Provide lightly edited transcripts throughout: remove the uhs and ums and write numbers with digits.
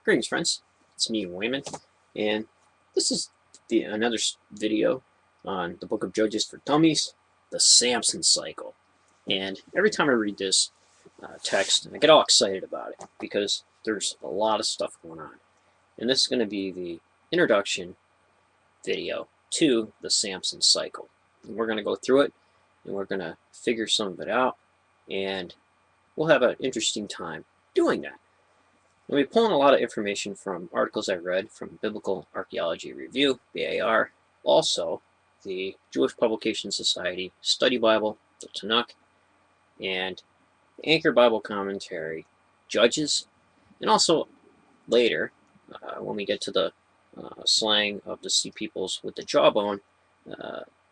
Greetings, friends. It's me, Wayman, and this is another video on the book of Judges for Dummies, the Samson cycle. And every time I read this text, I get all excited about it because there's a lot of stuff going on. And this is going to be the introduction video to the Samson cycle. And we're going to go through it, and we're going to figure some of it out, and we'll have an interesting time doing that. We'll be pulling a lot of information from articles I read from Biblical Archaeology Review, BAR, also the Jewish Publication Society Study Bible, the Tanakh, and Anchor Bible Commentary, Judges, and also later, when we get to the slang of the sea peoples with the jawbone,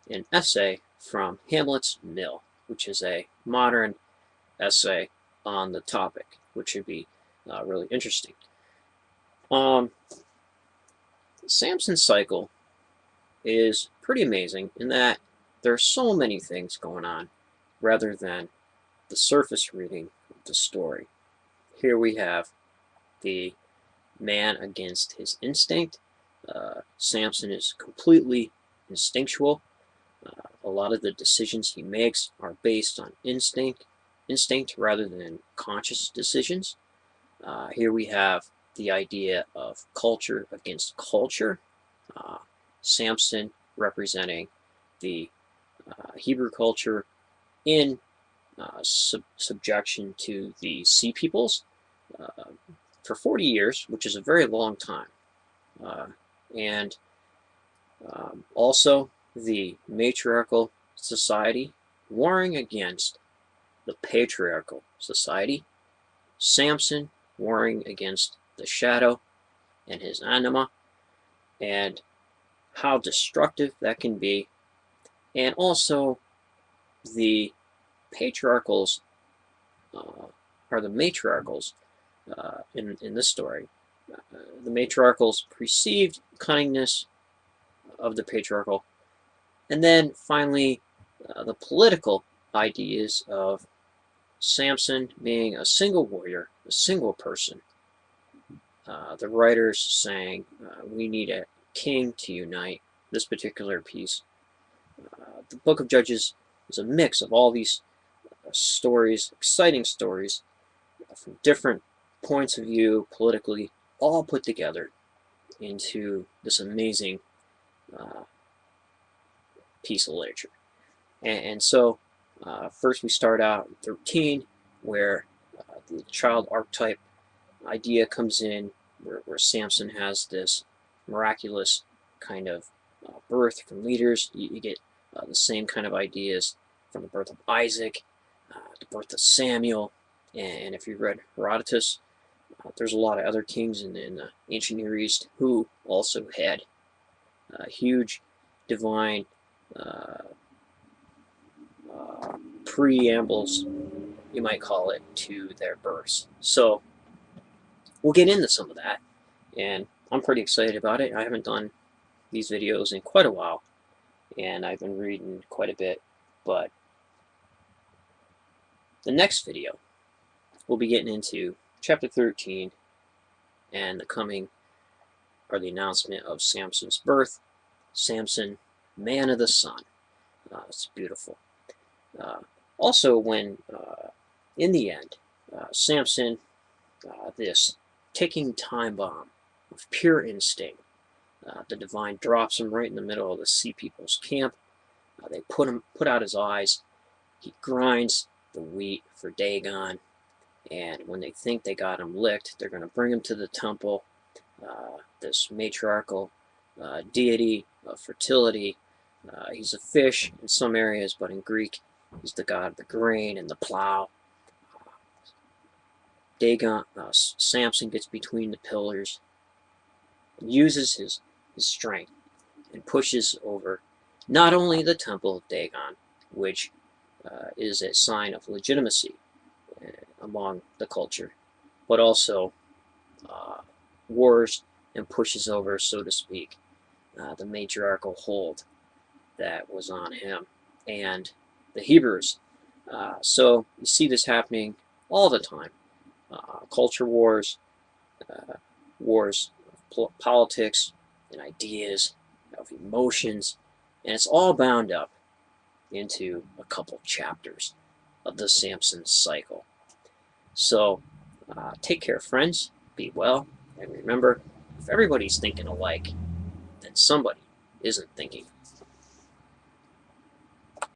an essay from Hamlet's Mill, which is a modern essay on the topic, which should be really interesting. Samson's cycle is pretty amazing in that there are so many things going on rather than the surface reading of the story. Here we have the man against his instinct. Samson is completely instinctual. A lot of the decisions he makes are based on instinct rather than conscious decisions. Here we have the idea of culture against culture. Samson representing the Hebrew culture in subjection to the sea peoples for 40 years, which is a very long time. And also the matriarchal society warring against the patriarchal society. Samson warring against the shadow and his anima, and how destructive that can be. And also the patriarchals, or the matriarchals in this story. The matriarchals perceived cunningness of the patriarchal, and then finally the political ideas of Samson being a single warrior, a single person. The writers saying we need a king to unite this particular piece. The book of Judges is a mix of all these stories, exciting stories from different points of view politically, all put together into this amazing piece of literature. And so first we start out in 13, where the child archetype idea comes in, where Samson has this miraculous kind of birth from leaders. You get the same kind of ideas from the birth of Isaac, the birth of Samuel, and if you've read Herodotus, there's a lot of other kings in the ancient Near East who also had huge divine preambles, you might call it, to their births. So we'll get into some of that, and I'm pretty excited about it. I haven't done these videos in quite a while, and I've been reading quite a bit, but the next video we'll be getting into chapter 13 and the announcement of Samson's birth. Samson, man of the sun. It's beautiful. Also, when in the end, Samson, this ticking time bomb of pure instinct, the divine drops him right in the middle of the sea people's camp. They put out his eyes. He grinds the wheat for Dagon, and when they think they got him licked, they're going to bring him to the temple. This matriarchal deity of fertility. He's a fish in some areas, but in Greek, he's the god of the grain and the plow. Dagon, Samson gets between the pillars, uses his strength, and pushes over not only the temple of Dagon, which is a sign of legitimacy among the culture, but also wars and pushes over, so to speak, the matriarchal hold that was on him and the Hebrews. So you see this happening all the time. Culture wars, wars of politics and ideas, of emotions, and it's all bound up into a couple chapters of the Samson cycle. So take care, friends, be well, and remember, if everybody's thinking alike, then somebody isn't thinking